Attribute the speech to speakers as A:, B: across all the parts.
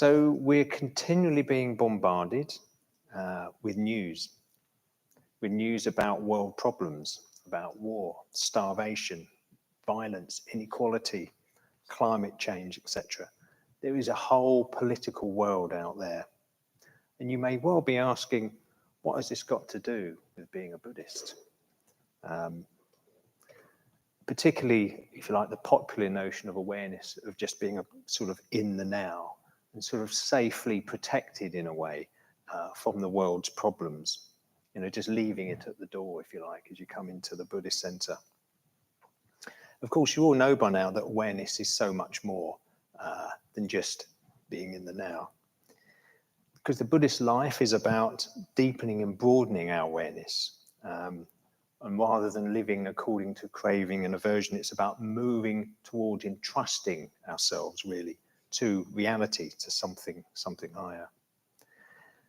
A: So we're continually being bombarded with news about world problems, about war, starvation, violence, inequality, climate change, etc. There is a whole political world out there. And you may well be asking, what has this got to do with being a Buddhist? Particularly, if you like, the popular notion of awareness of just being a sort of in the now and sort of safely protected in a way from the world's problems. You know, just leaving it at the door, if you like, as you come into the Buddhist center. Of course, you all know by now that awareness is so much more than just being in the now. Because the Buddhist life is about deepening and broadening our awareness. And rather than living according to craving and aversion, it's about moving toward entrusting ourselves really to reality, to something higher.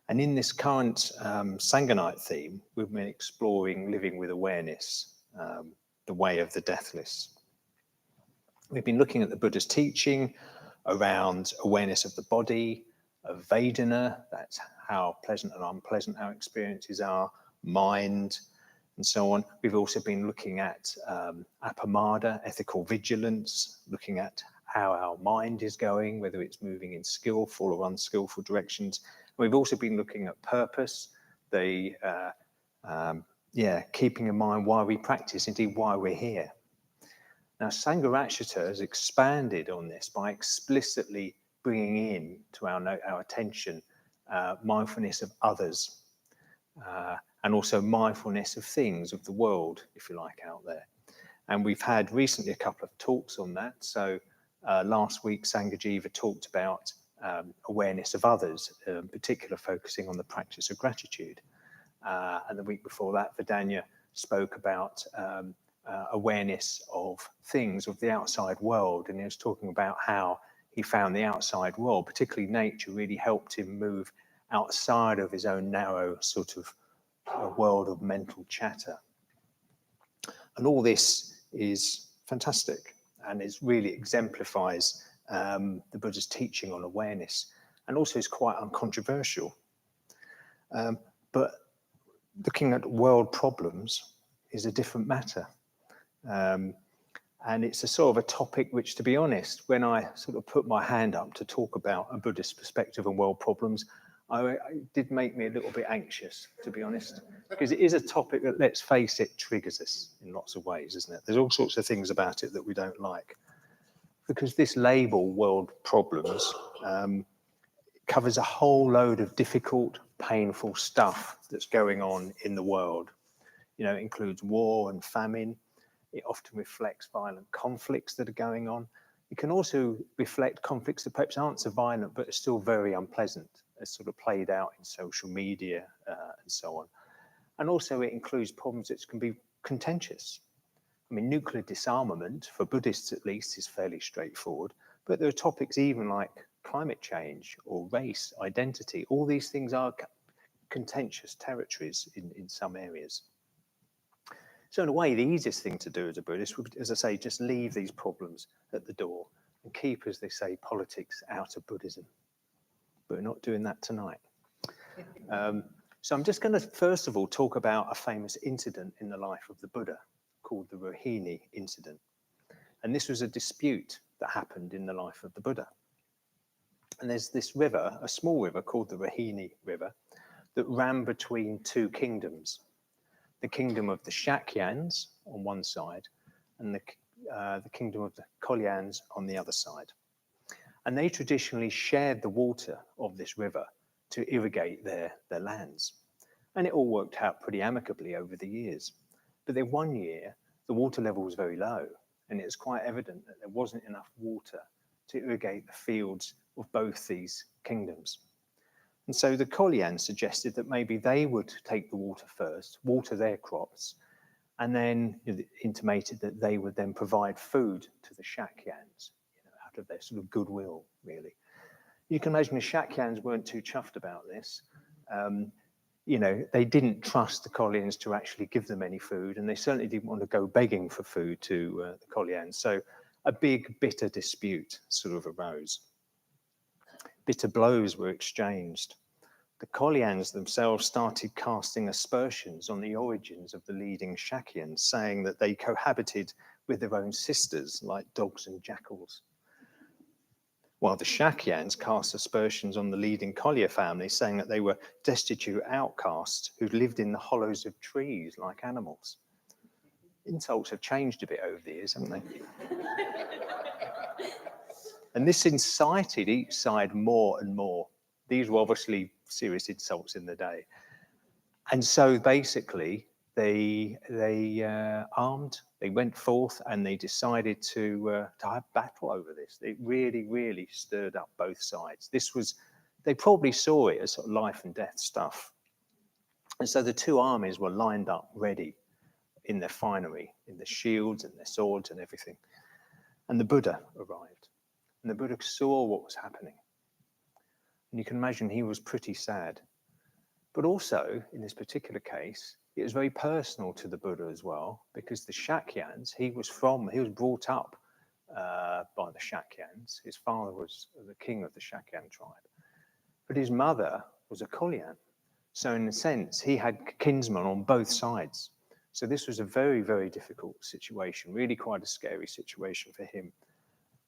A: And in this current Sangha night theme, we've been exploring living with awareness, the way of the deathless. We've been looking at the Buddha's teaching around awareness of the body, of Vedana, that's how pleasant and unpleasant our experiences are, mind, and so on. We've also been looking at apamada, ethical vigilance, looking at how our mind is going, whether it's moving in skillful or unskillful directions. We've also been looking at purpose, the keeping in mind why we practice, indeed why we're here. Now, Sangharakshita has expanded on this by explicitly bringing in to our attention mindfulness of others and also mindfulness of things, of the world, if you like, out there. And we've had recently a couple of talks on that. So last week, Sanghajiva talked about awareness of others, in particular focusing on the practice of gratitude. And the week before that, Vidanya spoke about awareness of things, of the outside world. And he was talking about how he found the outside world, particularly nature, really helped him move outside of his own narrow sort of world of mental chatter. And all this is fantastic, and it really exemplifies the Buddha's teaching on awareness, and also is quite uncontroversial. But looking at world problems is a different matter. And it's a sort of a topic which, to be honest, when I sort of put my hand up to talk about a Buddhist perspective on world problems, it did make me a little bit anxious, to be honest, because it is a topic that, let's face it, triggers us in lots of ways, isn't it? There's all sorts of things about it that we don't like. Because this label, world problems, covers a whole load of difficult, painful stuff that's going on in the world. You know, it includes war and famine. It often reflects violent conflicts that are going on. It can also reflect conflicts that perhaps aren't so violent, but are still very unpleasant, as sort of played out in social media and so on. And also it includes problems that can be contentious. I mean, nuclear disarmament, for Buddhists at least, is fairly straightforward, but there are topics even like climate change or race, identity. All these things are contentious territories in some areas. So in a way, the easiest thing to do as a Buddhist would, as I say, just leave these problems at the door and keep, as they say, politics out of Buddhism. But we're not doing that tonight. So I'm just going to, first of all, talk about a famous incident in the life of the Buddha called the Rohini incident. And this was a dispute that happened in the life of the Buddha. And there's this river, a small river called the Rohini River, that ran between two kingdoms. The kingdom of the Shakyans on one side and the kingdom of the Kolyans on the other side. And they traditionally shared the water of this river to irrigate their lands. And it all worked out pretty amicably over the years. But then one year, the water level was very low, and it was quite evident that there wasn't enough water to irrigate the fields of both these kingdoms. And so the Kolyans suggested that maybe they would take the water first, water their crops, and then intimated that they would then provide food to the Shakyans, out of their sort of goodwill, really. You can imagine the Shakyans weren't too chuffed about this. They didn't trust the Kolyans to actually give them any food, and they certainly didn't want to go begging for food to the Kolyans. So a big, bitter dispute sort of arose. Bitter blows were exchanged. The Kalyans themselves started casting aspersions on the origins of the leading Shakyans, saying that they cohabited with their own sisters like dogs and jackals. While the Shakyans cast aspersions on the leading Kolya family, saying that they were destitute outcasts who lived in the hollows of trees like animals. Insults have changed a bit over the years, haven't they? And this incited each side more and more. These were obviously serious insults in the day. And so basically, they armed, they went forth, and they decided to have battle over this. It really, really stirred up both sides. They probably saw it as sort of life and death stuff. And so the two armies were lined up ready in their finery, in their shields and their swords and everything. And the Buddha arrived. And the Buddha saw what was happening. And you can imagine he was pretty sad. But also, in this particular case, it was very personal to the Buddha as well, because the Shakyans, he was brought up by the Shakyans. His father was the king of the Shakyan tribe. But his mother was a Kalyan. So in a sense, he had kinsmen on both sides. So this was a very, very difficult situation, really quite a scary situation for him.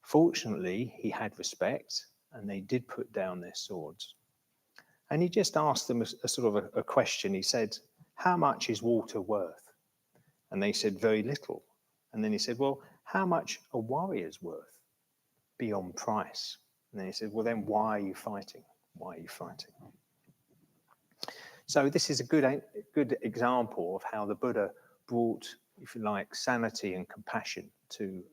A: Fortunately, he had respect, and they did put down their swords. And he just asked them a sort of a question. He said, "How much is water worth?" And they said, "Very little." And then he said, "Well, how much are warriors worth beyond price?" And then he said, "Well, then why are you fighting? Why are you fighting?" So this is a good example of how the Buddha brought, if you like, sanity and compassion to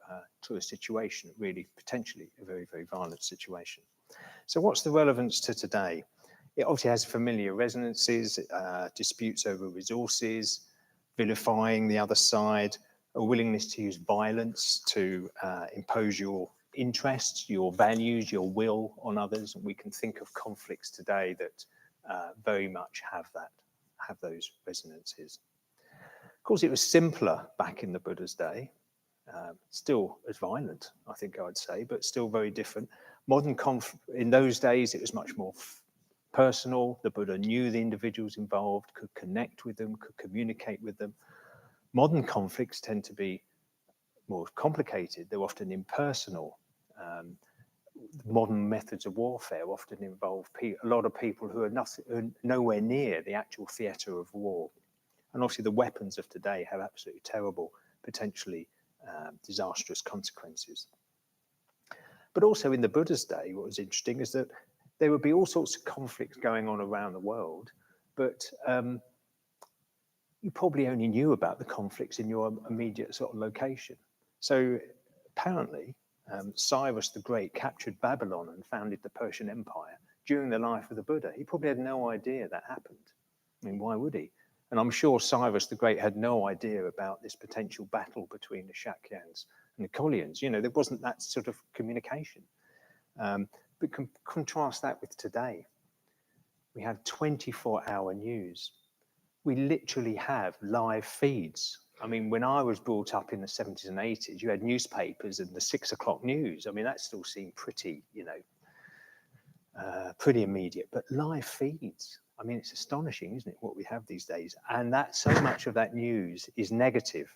A: a situation, really potentially a very, very violent situation. So what's the relevance to today? It obviously has familiar resonances, disputes over resources, vilifying the other side, a willingness to use violence to impose your interests, your values, your will on others. We can think of conflicts today that very much have those resonances. Of course, it was simpler back in the Buddha's day, still as violent, I think I would say, but still very different. In those days, it was much more personal. The Buddha knew the individuals involved, could connect with them, could communicate with them. Modern conflicts tend to be more complicated. They're often impersonal. Modern methods of warfare often involve a lot of people who are nowhere near the actual theatre of war. And obviously the weapons of today have absolutely terrible, potentially disastrous consequences. But also in the Buddha's day, what was interesting is that there would be all sorts of conflicts going on around the world, but you probably only knew about the conflicts in your immediate sort of location. So apparently, Cyrus the Great captured Babylon and founded the Persian Empire during the life of the Buddha. He probably had no idea that happened. I mean, why would he? And I'm sure Cyrus the Great had no idea about this potential battle between the Shakyans and the Kalyans. You know, there wasn't that sort of communication. But contrast that with today. We have 24-hour news. We literally have live feeds. I mean, when I was brought up in the 70s and 80s, you had newspapers and the 6 o'clock news. I mean, that still seemed pretty, pretty immediate. But live feeds, I mean, it's astonishing, isn't it, what we have these days? And that so much of that news is negative.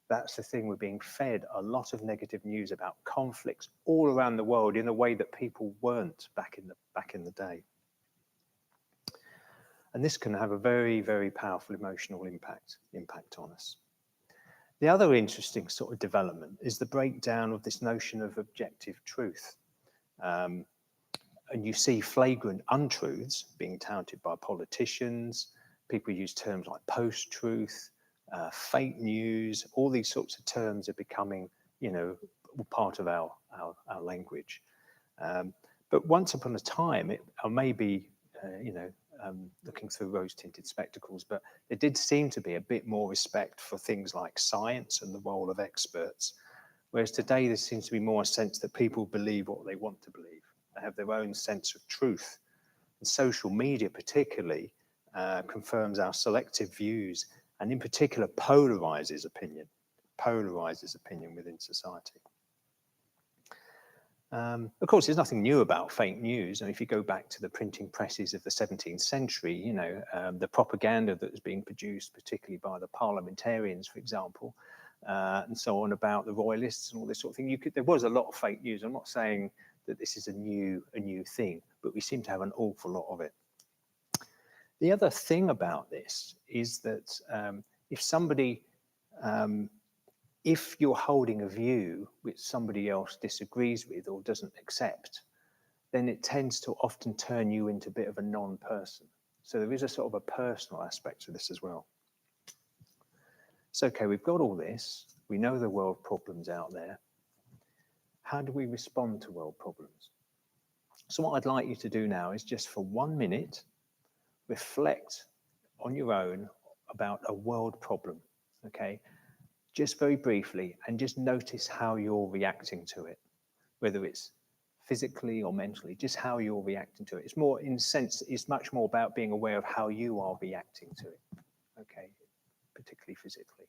A: That's the thing, we're being fed a lot of negative news about conflicts all around the world in a way that people weren't back in the day. And this can have a very, very powerful emotional impact on us. The other interesting sort of development is the breakdown of this notion of objective truth. And you see flagrant untruths being touted by politicians. People use terms like post-truth, fake news. All these sorts of terms are becoming, part of our language. But once upon a time, it may be, looking through rose-tinted spectacles, but there did seem to be a bit more respect for things like science and the role of experts. Whereas today, there seems to be more a sense that people believe what they want to believe. They have their own sense of truth. And social media particularly confirms our selective views, and in particular polarizes opinion within society. Of course, there's nothing new about fake news. And if you go back to the printing presses of the 17th century, you know, the propaganda that was being produced, particularly by the parliamentarians, for example, and so on, about the royalists and all this sort of thing. There was a lot of fake news. I'm not saying that this is a new thing, but we seem to have an awful lot of it. The other thing about this is that if you're holding a view which somebody else disagrees with or doesn't accept, then it tends to often turn you into a bit of a non-person. So there is a sort of a personal aspect to this as well. So, okay, we've got all this. We know the world problems out there. How do we respond to world problems? So what I'd like you to do now is just for 1 minute, reflect on your own about a world problem, okay? Just very briefly, and just notice how you're reacting to it, whether it's physically or mentally, just how you're reacting to it. It's more, in a sense, it's much more about being aware of how you are reacting to it, okay, particularly physically.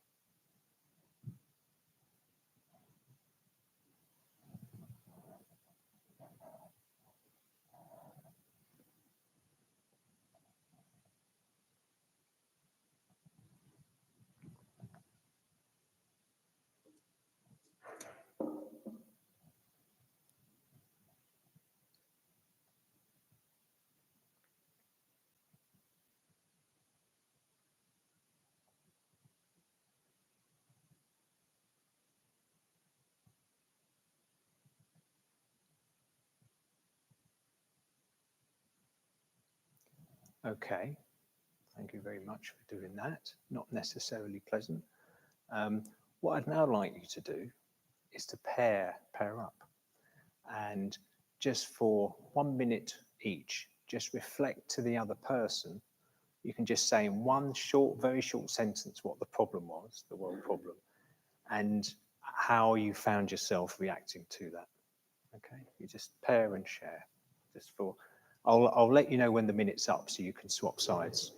A: Okay, thank you very much for doing that. Not necessarily pleasant. What I'd now like you to do is to pair up, and just for 1 minute each, just reflect to the other person. You can just say in one very short sentence what the problem was, the world problem, and how you found yourself reacting to that. Okay, you just pair and share. Just for, I'll let you know when the minute's up so you can swap sides.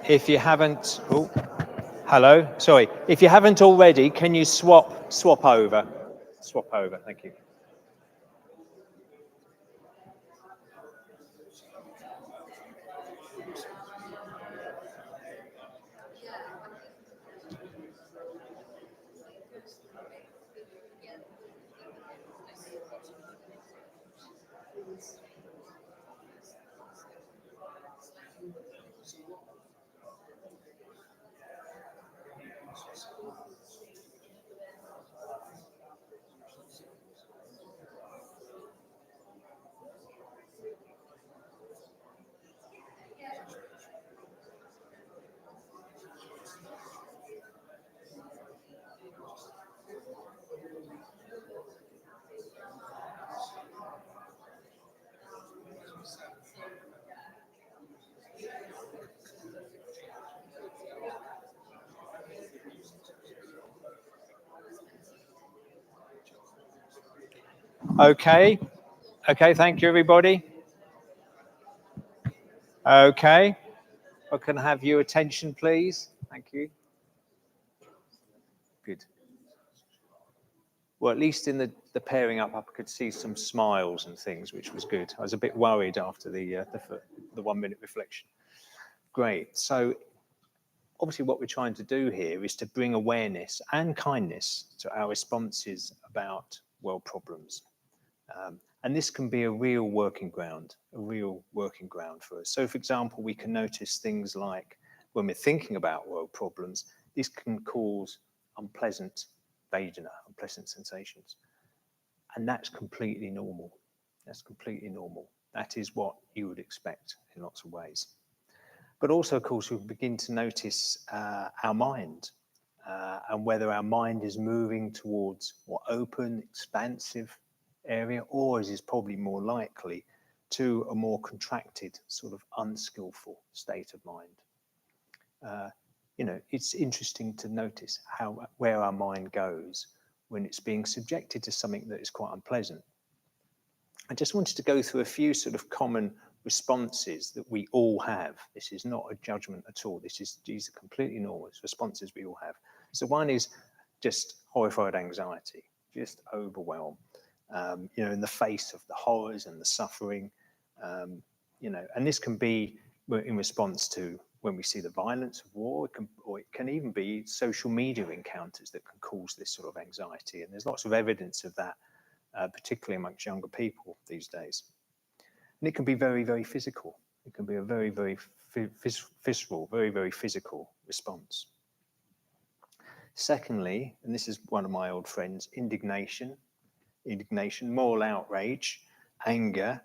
A: If you haven't, oh, hello, sorry. If you haven't already, can you swap over? Swap over, thank you. Okay, thank you, everybody. Okay, I can have your attention, please. Thank you. Well, at least in the pairing up, I could see some smiles and things, which was good. I was a bit worried after the 1 minute reflection. Great. So obviously what we're trying to do here is to bring awareness and kindness to our responses about world problems. And this can be a real working ground for us. So for example, we can notice things like when we're thinking about world problems, this can cause unpleasant Vedana, unpleasant sensations. And that's completely normal. That's completely normal. That is what you would expect in lots of ways. But also, of course, we begin to notice our mind and whether our mind is moving towards more open, expansive area, or is probably more likely to a more contracted, sort of unskillful state of mind. You know, it's interesting to notice where our mind goes when it's being subjected to something that is quite unpleasant. I just wanted to go through a few sort of common responses that we all have. This is not a judgment at all. These are completely normal. It's responses we all have. So one is just horrified anxiety, just overwhelm, you know, in the face of the horrors and the suffering, you know, and this can be in response to when we see the violence of war, or it can even be social media encounters that can cause this sort of anxiety. And there's lots of evidence of that, particularly amongst younger people these days. And it can be very, very physical. It can be a very, very visceral, very, very physical response. Secondly, and this is one of my old friends, indignation, moral outrage, anger.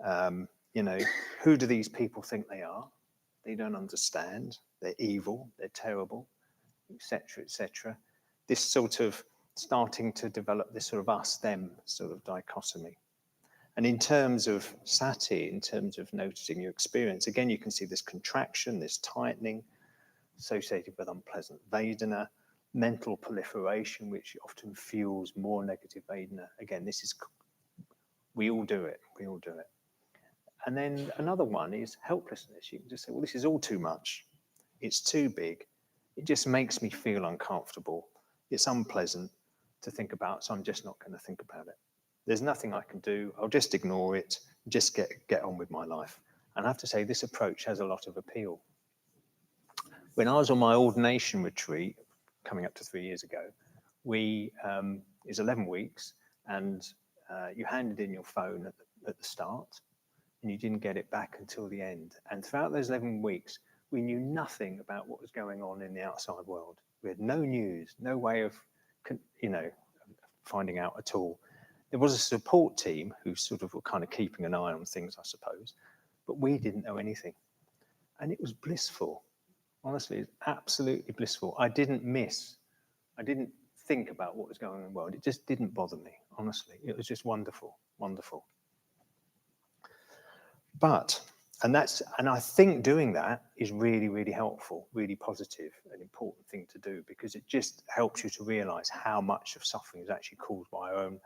A: You know, who do these people think they are? They don't understand. They're evil. They're terrible, etc., etc. This sort of starting to develop this sort of us-them sort of dichotomy. And in terms of sati, in terms of noticing your experience, again, you can see this contraction, this tightening associated with unpleasant Vedana, mental proliferation, which often fuels more negative Vedana. Again, we all do it. And then another one is helplessness. You can just say, well, this is all too much. It's too big. It just makes me feel uncomfortable. It's unpleasant to think about, so I'm just not going to think about it. There's nothing I can do. I'll just ignore it, just get on with my life. And I have to say, this approach has a lot of appeal. When I was on my ordination retreat, coming up to 3 years ago, it was 11 weeks, and you handed in your phone at the start, and you didn't get it back until the end. And throughout those 11 weeks, we knew nothing about what was going on in the outside world. We had no news, no way of, you know, finding out at all. There was a support team who sort of were kind of keeping an eye on things, I suppose, but we didn't know anything. And it was blissful. Honestly, it's absolutely blissful. I didn't think about what was going on in the world. It just didn't bother me, honestly. It was just wonderful, wonderful. And I think doing that is really, really helpful, really positive, an important thing to do, because it just helps you to realize how much of suffering is actually caused by our own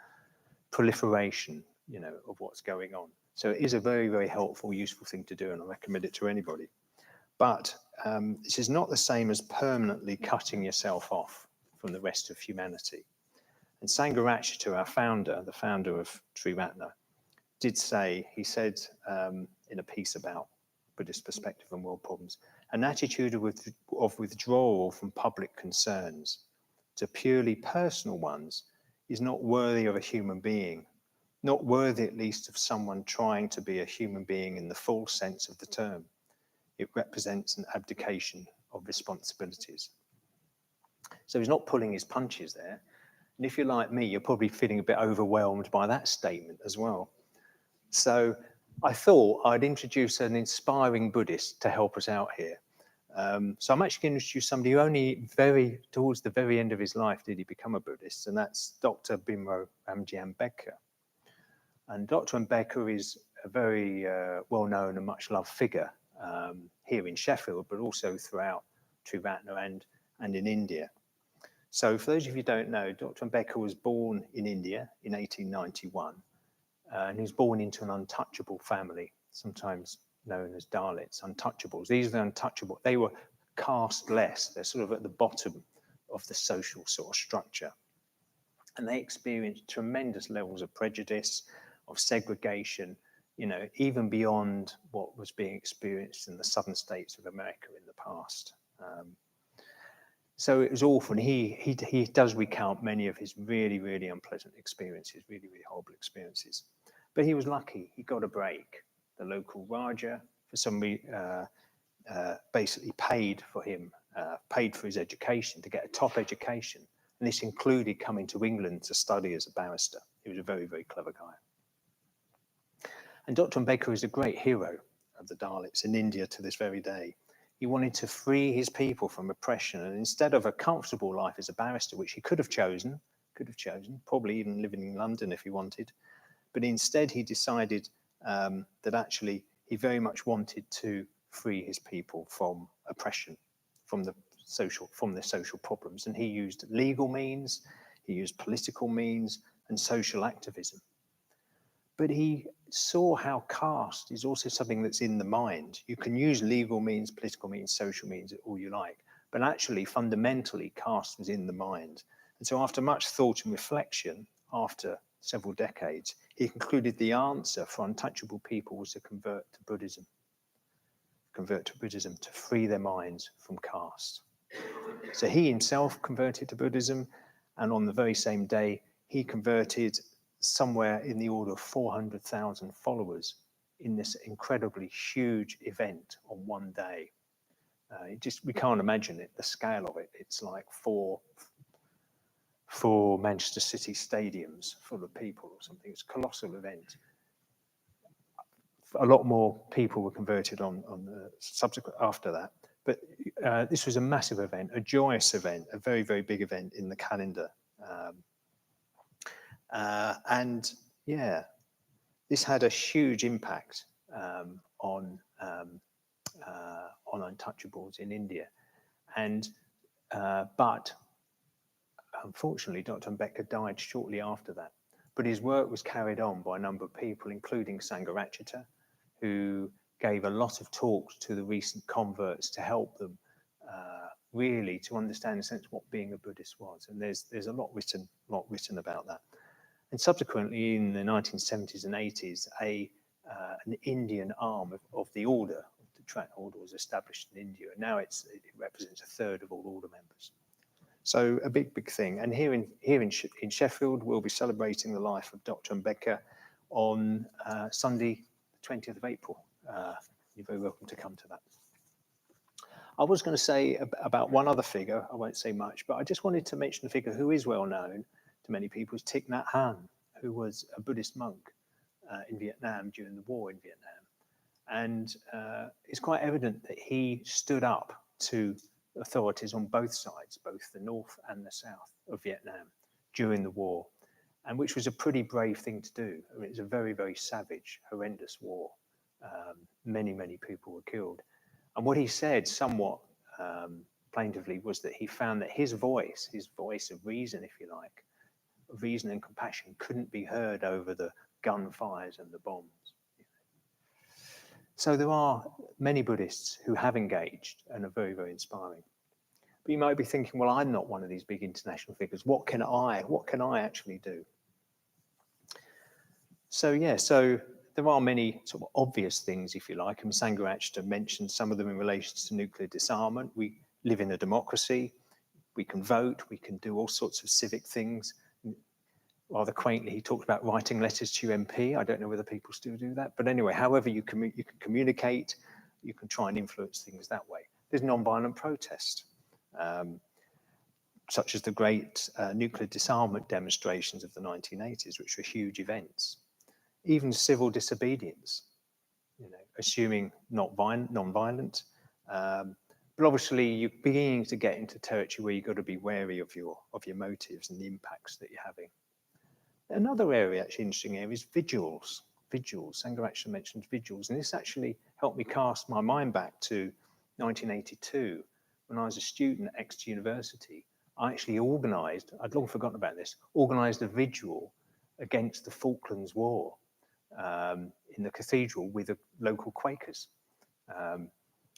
A: proliferation, you know, of what's going on. So it is a very, very helpful, useful thing to do, and I recommend it to anybody. But this is not the same as permanently cutting yourself off from the rest of humanity. And Sangharakshita, our founder, the founder of Triratna, did say, he said in a piece about Buddhist perspective and world problems, an attitude of withdrawal from public concerns to purely personal ones is not worthy of a human being, not worthy at least of someone trying to be a human being in the full sense of the term. It represents an abdication of responsibilities. So he's not pulling his punches there. And if you're like me, you're probably feeling a bit overwhelmed by that statement as well. So I thought I'd introduce an inspiring Buddhist to help us out here. So I'm actually going to introduce somebody who only towards the very end of his life did he become a Buddhist, and that's Dr. Bimro Ramji Ambedkar. And Dr. Ambedkar is a very well-known and much-loved figure here in Sheffield, but also throughout Triratna and in India. So for those of you who don't know, Dr. Ambedkar was born in India in 1891. And he was born into an untouchable family, sometimes known as Dalits, untouchables. These are the untouchable. They were caste less. They're sort of at the bottom of the social sort of structure. And they experienced tremendous levels of prejudice, of segregation, even beyond what was being experienced in the southern states of America in the past. So it was awful. And he does recount many of his really, really unpleasant experiences, really, really horrible experiences. But he was lucky. He got a break. The local Raja, for some reason, basically paid for him, paid for his education, to get a top education. And this included coming to England to study as a barrister. He was a very, very clever guy. And Dr. Ambedkar is a great hero of the Dalits in India to this very day. He wanted to free his people from oppression. And instead of a comfortable life as a barrister, which he could have chosen, probably even living in London if he wanted, but instead he decided that actually he very much wanted to free his people from oppression, from their social problems. And he used legal means, he used political means and social activism. But he saw how caste is also something that's in the mind. You can use legal means, political means, social means, all you like, but actually fundamentally caste was in the mind. And so after much thought and reflection, after several decades, he concluded the answer for untouchable people was to convert to Buddhism, to free their minds from caste. So he himself converted to Buddhism, and on the very same day, he converted somewhere in the order of 400,000 followers in this incredibly huge event on one day. We can't imagine it, the scale of it. It's like four Manchester City stadiums full of people or something. It's a colossal event. A lot more people were converted on the subsequent after that. But this was a massive event, a joyous event, a very, very big event in the calendar. And yeah, this had a huge impact on untouchables in India. And but unfortunately, Dr. Ambedkar died shortly after that. But his work was carried on by a number of people, including Sangharakshita, who gave a lot of talks to the recent converts to help them really to understand, in a sense, what being a Buddhist was. And there's a lot written about that. And subsequently, in the 1970s and 80s, an Indian arm of the order, the Tibetan order, was established in India. And now it represents a third of all order members. So a big, big thing. And here in Sheffield, we'll be celebrating the life of Dr. Ambedkar on Sunday, the 20th of April. You're very welcome to come to that. I was going to say about one other figure, I won't say much, but I just wanted to mention a figure who is well known to many people, is Thich Nhat Hanh, who was a Buddhist monk in Vietnam during the war in Vietnam. And it's quite evident that he stood up to authorities on both sides, both the north and the south of Vietnam during the war, and which was a pretty brave thing to do. I mean, it's a very, very savage, horrendous war. Many, many people were killed. And what he said somewhat plaintively was that he found that his voice of reason, if you like, of reason and compassion, couldn't be heard over the gunfires and the bombs. So there are many Buddhists who have engaged and are very, very inspiring. But you might be thinking, well, I'm not one of these big international figures. What can I actually do? So there are many sort of obvious things, if you like, and Sangharakshita mentioned some of them in relation to nuclear disarmament. We live in a democracy. We can vote. We can do all sorts of civic things. Rather quaintly, he talked about writing letters to your MP. I don't know whether people still do that. But anyway, however you can communicate, you can try and influence things that way. There's non-violent protest, such as the great nuclear disarmament demonstrations of the 1980s, which were huge events. Even civil disobedience, assuming non-violent. But obviously, you're beginning to get into territory where you've got to be wary of your motives and the impacts that you're having. Another area, actually interesting area, is vigils. Sangharakshita mentioned vigils, and this actually helped me cast my mind back to 1982 when I was a student at Exeter University. I actually organised, I'd long forgotten about this, organised a vigil against the Falklands War in the cathedral with the local Quakers,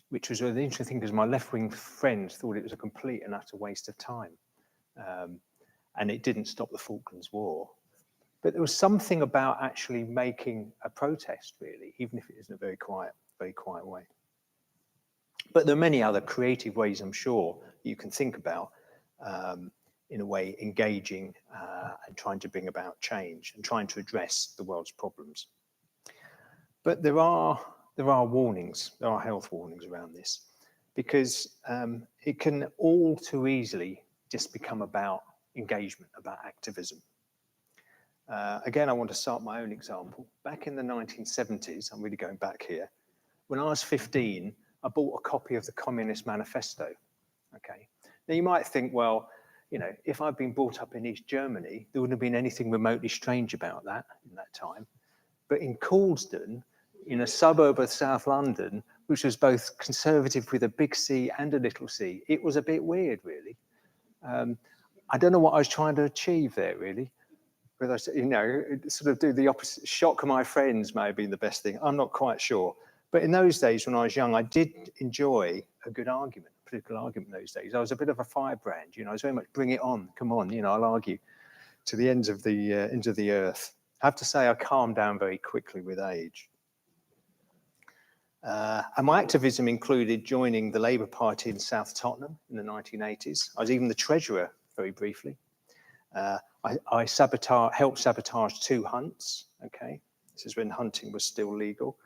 A: which was really interesting because my left-wing friends thought it was a complete and utter waste of time. and it didn't stop the Falklands War. But there was something about actually making a protest, really, even if it is in a very quiet way. But there are many other creative ways, I'm sure, you can think about, in a way, engaging and trying to bring about change and trying to address the world's problems. But there are warnings, there are health warnings around this, because it can all too easily just become about engagement, about activism. Again, I want to start my own example. Back in the 1970s, I'm really going back here, when I was 15, I bought a copy of the Communist Manifesto. Okay. Now you might think, well, you know, if I'd been brought up in East Germany, there wouldn't have been anything remotely strange about that in that time. But in Coulsdon, in a suburb of South London, which was both conservative with a big C and a little c, it was a bit weird, really. I don't know what I was trying to achieve there, really. Whether I, you know, sort of do the opposite, shock my friends may have been the best thing. I'm not quite sure. But in those days, when I was young, I did enjoy a good argument, a political argument in those days. I was a bit of a firebrand, you know, I was very much bring it on, come on, you know, I'll argue to the ends of the earth. I have to say I calmed down very quickly with age. And my activism included joining the Labour Party in South Tottenham in the 1980s. I was even the treasurer very briefly. I helped sabotage 2 hunts, okay? This is when hunting was still legal.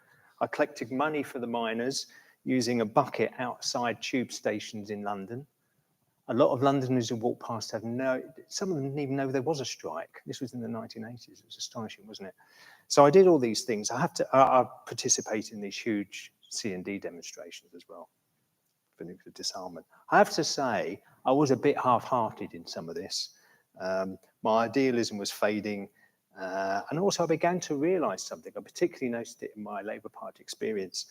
A: I collected money for the miners using a bucket outside tube stations in London. A lot of Londoners who walked past have some of them didn't even know there was a strike. This was in the 1980s. It was astonishing, wasn't it? So I did all these things. I participated in these huge C&D demonstrations as well for nuclear disarmament. I have to say, I was a bit half-hearted in some of this. My idealism was fading. And also I began to realise something. I particularly noticed it in my Labour Party experience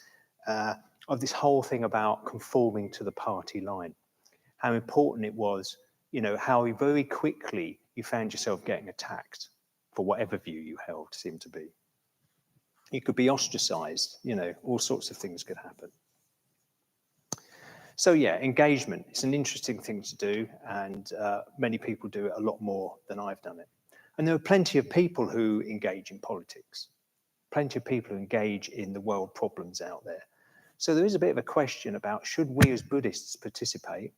A: of this whole thing about conforming to the party line. How important it was, you know, how very quickly you found yourself getting attacked for whatever view you held seemed to be. You could be ostracised, you know, all sorts of things could happen. So yeah, engagement, it's an interesting thing to do, and many people do it a lot more than I've done it. And there are plenty of people who engage in politics, plenty of people who engage in the world problems out there. So there is a bit of a question about, should we as Buddhists participate?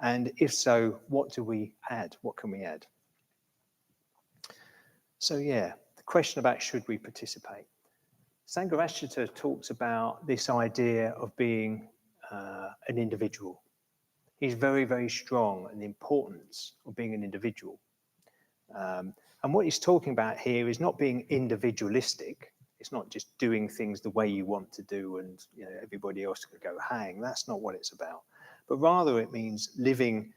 A: And if so, what do we add? What can we add? So yeah, the question about should we participate? Sangharakshita talks about this idea of being an individual. He's very, very strong on the importance of being an individual. And what he's talking about here is not being individualistic. It's not just doing things the way you want to do and, you know, everybody else could go hang. That's not what it's about. But rather it means living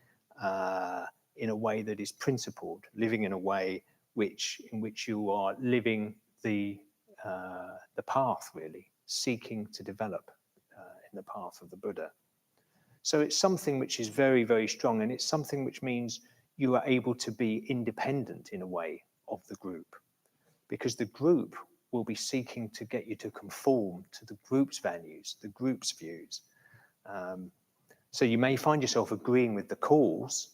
A: in a way that is principled, living in a way in which you are living the path, really, seeking to develop in the path of the Buddha. So it's something which is very, very strong, and it's something which means you are able to be independent in a way of the group, because the group will be seeking to get you to conform to the group's values, the group's views. So you may find yourself agreeing with the cause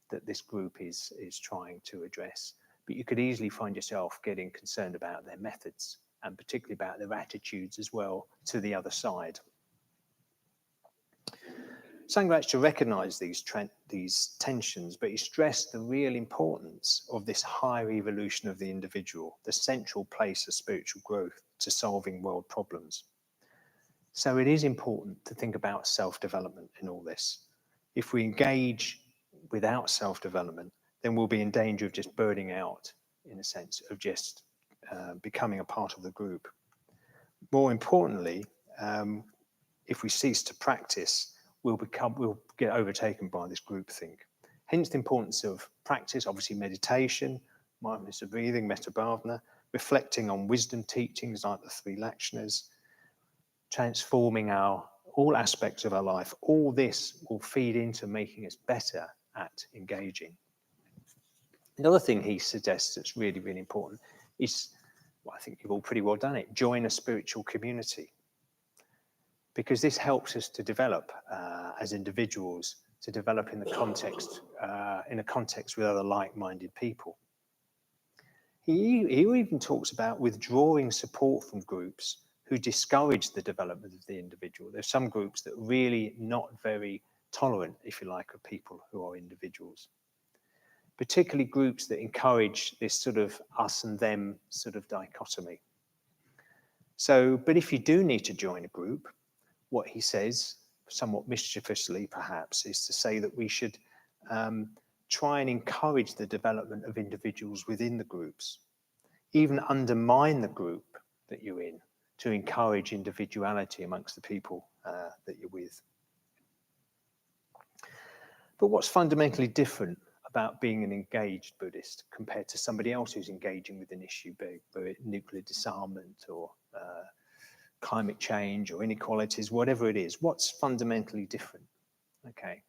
A: that this group is trying to address, but you could easily find yourself getting concerned about their methods and particularly about their attitudes as well to the other side. Sangharakshita recognized these tensions, but he stressed the real importance of this higher evolution of the individual, the central place of spiritual growth to solving world problems. So it is important to think about self-development in all this. If we engage without self-development, then we'll be in danger of just burning out, in a sense, of just becoming a part of the group. More importantly, if we cease to practice, we'll get overtaken by this groupthink. Hence the importance of practice, obviously meditation, mindfulness of breathing, metta bhavana, reflecting on wisdom teachings like the 3 lakshanas, transforming all aspects of our life. All this will feed into making us better at engaging. Another thing he suggests that's really, really important is, well, I think you've all pretty well done it, join a spiritual community. Because this helps us to develop as individuals to develop in a context with other like-minded people. He even talks about withdrawing support from groups who discourage the development of the individual. There's some groups that are really not very tolerant, if you like, of people who are individuals, particularly groups that encourage this sort of us and them sort of dichotomy. So, but if you do need to join a group, what he says, somewhat mischievously perhaps, is to say that we should try and encourage the development of individuals within the groups, even undermine the group that you're in to encourage individuality amongst the people that you're with. But what's fundamentally different about being an engaged Buddhist compared to somebody else who's engaging with an issue, be it nuclear disarmament or climate change or inequalities, whatever it is? What's fundamentally different? Okay,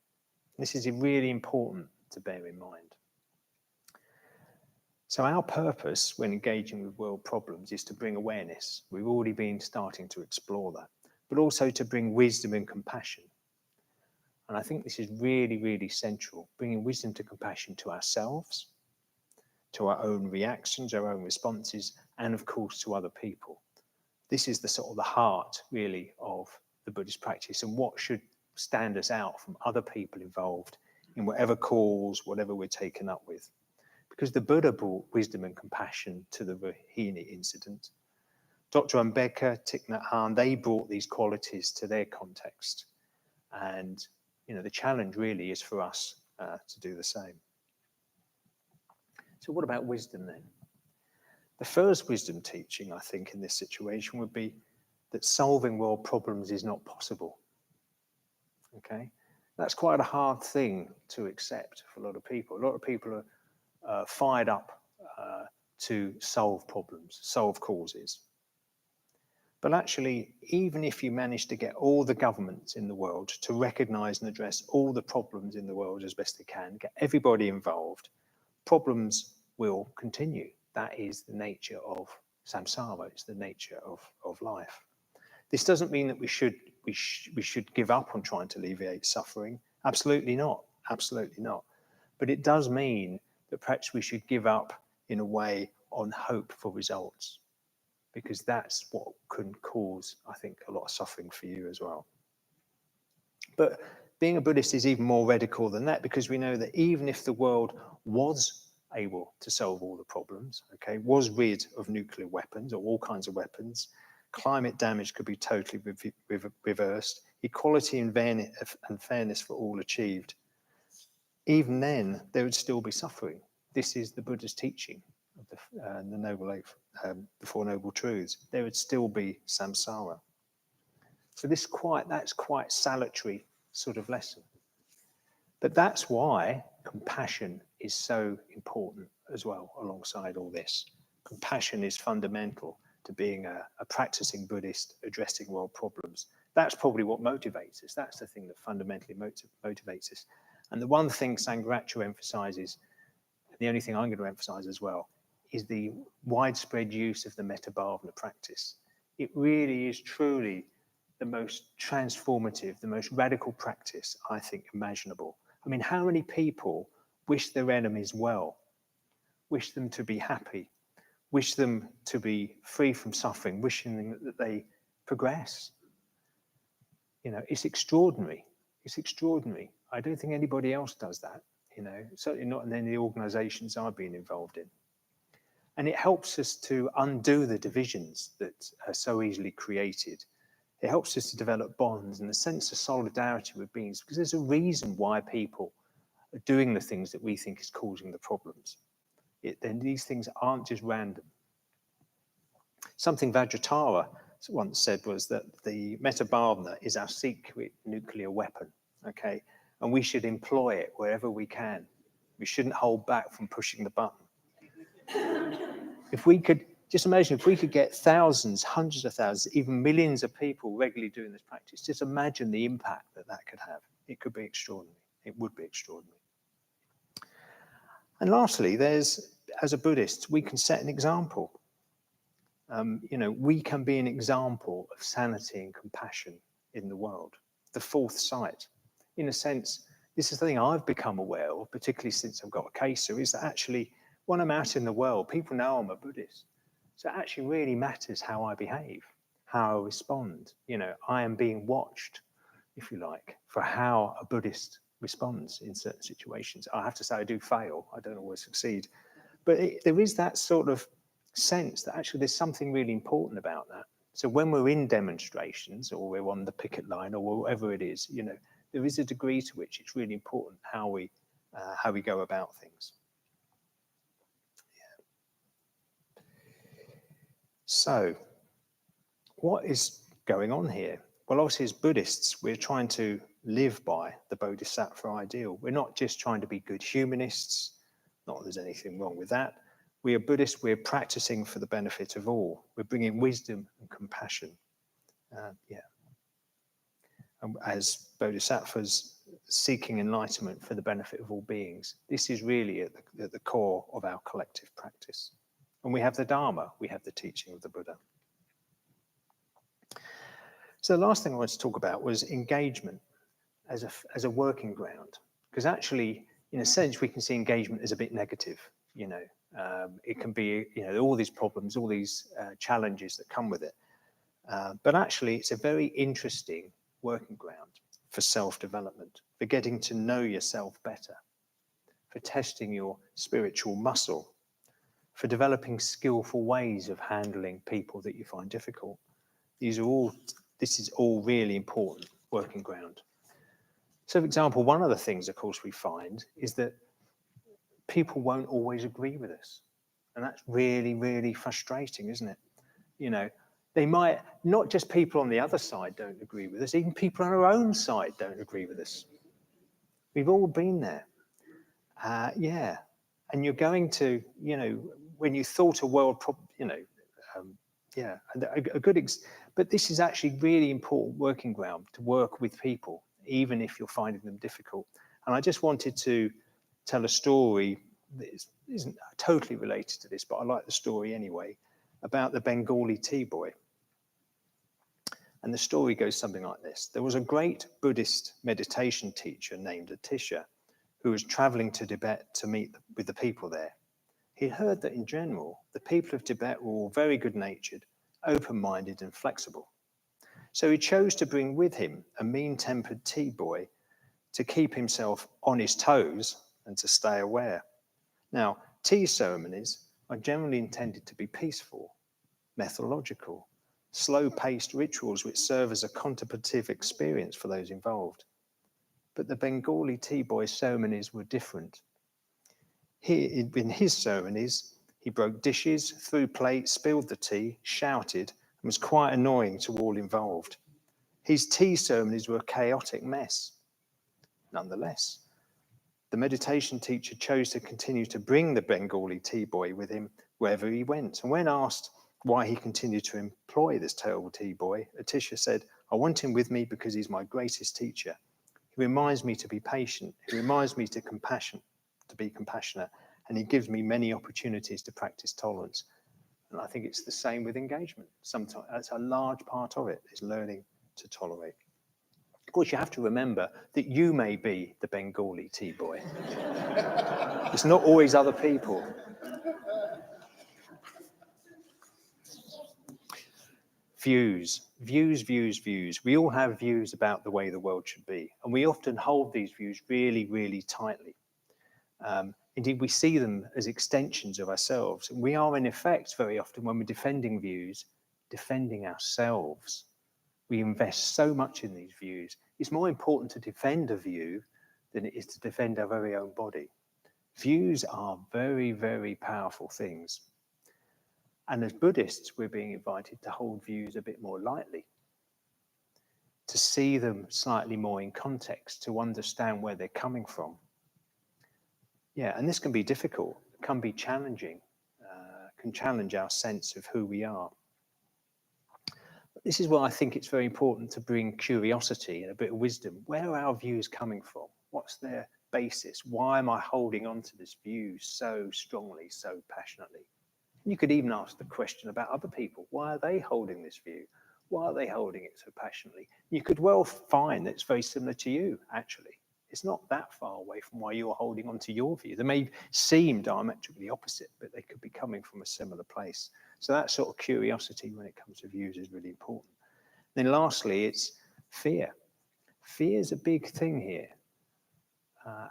A: this is really important to bear in mind. So our purpose when engaging with world problems is to bring awareness. We've already been starting to explore that, but also to bring wisdom and compassion. And I think this is really, really central, bringing wisdom to compassion to ourselves, to our own reactions, our own responses, and of course to other people. This is the sort of the heart, really, of the Buddhist practice and what should stand us out from other people involved in whatever cause, whatever we're taken up with. Because the Buddha brought wisdom and compassion to the Rohini incident. Dr. Ambedkar, Thich Nhat Hanh, they brought these qualities to their context. And, you know, the challenge really is for us to do the same. So what about wisdom then? The first wisdom teaching, I think, in this situation would be that solving world problems is not possible. Okay? That's quite a hard thing to accept for a lot of people. A lot of people are fired up to solve problems, solve causes. But actually, even if you manage to get all the governments in the world to recognize and address all the problems in the world as best they can, get everybody involved, problems will continue. That is the nature of samsara, it's the nature of life. This doesn't mean that we should give up on trying to alleviate suffering. Absolutely not, absolutely not. But it does mean that perhaps we should give up in a way on hope for results, because that's what can cause, I think, a lot of suffering for you as well. But being a Buddhist is even more radical than that, because we know that even if the world was able to solve all the problems, okay, was rid of nuclear weapons or all kinds of weapons, climate damage could be totally reversed, equality and fairness for all achieved, even then there would still be suffering. This is the Buddha's teaching of the Four Noble Truths. There would still be samsara. So that's quite salutary sort of lesson. But that's why compassion is so important as well alongside all this. Compassion is fundamental to being a practicing Buddhist addressing world problems. That's probably what motivates us. That's the thing that fundamentally motivates us. And the one thing Sangharakshita emphasizes, and the only thing I'm going to emphasize as well, is the widespread use of the metta-bhavana practice. It really is truly the most transformative, the most radical practice, I think, imaginable. I mean, how many people wish their enemies well, wish them to be happy, wish them to be free from suffering, wishing them that they progress? You know, it's extraordinary. It's extraordinary. I don't think anybody else does that, you know, certainly not in any organizations I've been involved in. And it helps us to undo the divisions that are so easily created. It helps us to develop bonds and a sense of solidarity with beings, because there's a reason why people are doing the things that we think is causing the problems. Then these things aren't just random. Something Vajratara once said was that the metta-bhavana is our secret nuclear weapon, okay? And we should employ it wherever we can. We shouldn't hold back from pushing the button. If we could, just imagine if we could get thousands, hundreds of thousands, even millions of people regularly doing this practice, just imagine the impact that that could have. It could be extraordinary. It would be extraordinary. And lastly, as a Buddhist, we can set an example. You know, we can be an example of sanity and compassion in the world. The fourth sight. In a sense, this is the thing I've become aware of, particularly since I've got a caser, is that actually when I'm out in the world, people know I'm a Buddhist. So it actually really matters how I behave, how I respond. You know, I am being watched, if you like, for how a Buddhist responds in certain situations. I have to say I do fail. I don't always succeed. But there is that sort of sense that actually there's something really important about that. So when we're in demonstrations or we're on the picket line or whatever it is, you know, there is a degree to which it's really important how we go about things. Yeah. So what is going on here? Well, obviously as Buddhists, we're trying to live by the Bodhisattva ideal. We're not just trying to be good humanists, not that there's anything wrong with that. We are Buddhists, we're practicing for the benefit of all. We're bringing wisdom and compassion. As Bodhisattvas seeking enlightenment for the benefit of all beings. This is really at the core of our collective practice. And we have the Dharma, we have the teaching of the Buddha. So the last thing I wanted to talk about was engagement as a working ground. Because actually, in a sense, we can see engagement as a bit negative. You know, it can be, you know, all these problems, all these challenges that come with it. But actually, it's a very interesting working ground for self-development, for getting to know yourself better, for testing your spiritual muscle, for developing skillful ways of handling people that you find difficult. This is all really important working ground. So, for example, one of the things, of course, we find is that people won't always agree with us. And that's really, really frustrating, isn't it? You know, they might, not just people on the other side don't agree with us, even people on our own side don't agree with us. We've all been there. Yeah. And you're going to, you know, when you thought a world problem, you know, but this is actually really important working ground to work with people, even if you're finding them difficult. And I just wanted to tell a story that isn't totally related to this, but I like the story anyway, about the Bengali tea boy. And the story goes something like this. There was a great Buddhist meditation teacher named Atisha who was traveling to Tibet to meet with the people there. He heard that in general, the people of Tibet were all very good-natured, open-minded and flexible. So he chose to bring with him a mean-tempered tea boy to keep himself on his toes and to stay aware. Now, tea ceremonies are generally intended to be peaceful, methodological, slow-paced rituals which serve as a contemplative experience for those involved. But the Bengali tea boy's ceremonies were different. In his ceremonies, he broke dishes, threw plates, spilled the tea, shouted, and was quite annoying to all involved. His tea ceremonies were a chaotic mess. Nonetheless, the meditation teacher chose to continue to bring the Bengali tea boy with him wherever he went. And when asked why he continued to employ this terrible tea boy, Atisha said, "I want him with me because he's my greatest teacher. He reminds me to be patient. He reminds me to be compassionate. And he gives me many opportunities to practice tolerance." And I think it's the same with engagement. Sometimes that's a large part of it, is learning to tolerate. Of course, you have to remember that you may be the Bengali tea boy. It's not always other people. Views. We all have views about the way the world should be. And we often hold these views really, really tightly. Indeed, we see them as extensions of ourselves. And we are, in effect, very often, when we're defending views, defending ourselves. We invest so much in these views. It's more important to defend a view than it is to defend our very own body. Views are very, very powerful things. And as Buddhists, we're being invited to hold views a bit more lightly, to see them slightly more in context, to understand where they're coming from. Yeah, and this can be difficult, can be challenging, can challenge our sense of who we are. But this is why I think it's very important to bring curiosity and a bit of wisdom. Where are our views coming from? What's their basis? Why am I holding on to this view so strongly, so passionately? You could even ask the question about other people. Why are they holding this view? Why are they holding it so passionately? You could well find that it's very similar to you, actually. It's not that far away from why you're holding on to your view. They may seem diametrically opposite, but they could be coming from a similar place. So that sort of curiosity when it comes to views is really important. Then lastly, it's fear. Fear is a big thing here.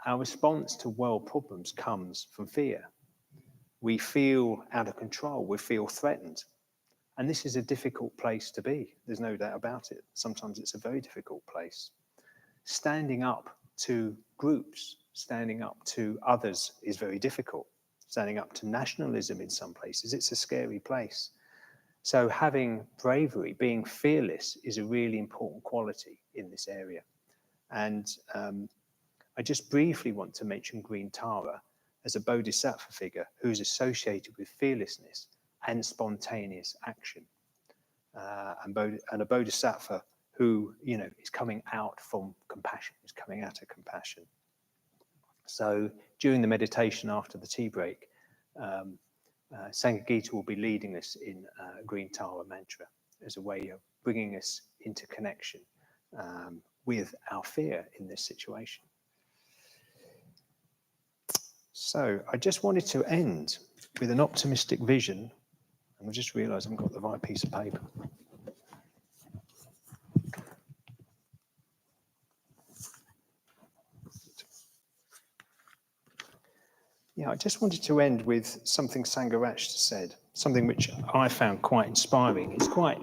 A: Our response to world problems comes from fear. We feel out of control, we feel threatened. And this is a difficult place to be. There's no doubt about it. Sometimes it's a very difficult place. Standing up to groups, standing up to others is very difficult. Standing up to nationalism in some places, it's a scary place. So having bravery, being fearless is a really important quality in this area. And I just briefly want to mention Green Tara as a bodhisattva figure who's associated with fearlessness and spontaneous action. And a bodhisattva who, is coming out from compassion, is coming out of compassion. So during the meditation after the tea break, Sangharakshita will be leading us in Green Tara mantra as a way of bringing us into connection with our fear in this situation. So I just wanted to end with an optimistic vision, and I just realised I haven't got the right piece of paper. Yeah, I just wanted to end with something Sangharakshita said, something which I found quite inspiring. It's quite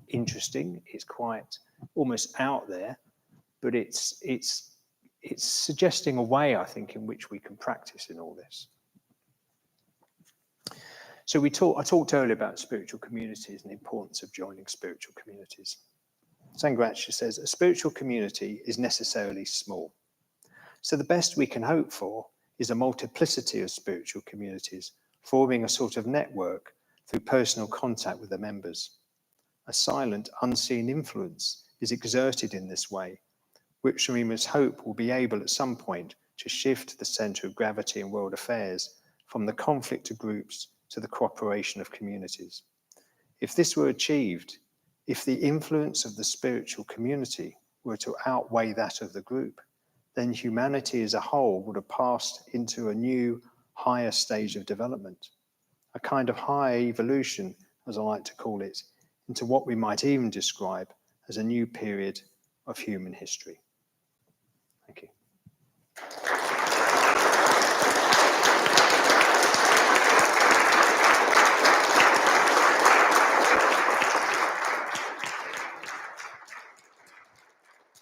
A: interesting, it's quite almost out there, but it's suggesting a way, I think, in which we can practice in all this. So I talked earlier about spiritual communities and the importance of joining spiritual communities. Sangharakshita says, a spiritual community is necessarily small. So the best we can hope for is a multiplicity of spiritual communities, forming a sort of network through personal contact with the members. A silent, unseen influence is exerted in this way, which we must hope will be able at some point to shift the centre of gravity in world affairs from the conflict of groups to the cooperation of communities. If this were achieved, if the influence of the spiritual community were to outweigh that of the group, then humanity as a whole would have passed into a new, higher stage of development, a kind of higher evolution, as I like to call it, into what we might even describe as a new period of human history. Thank you.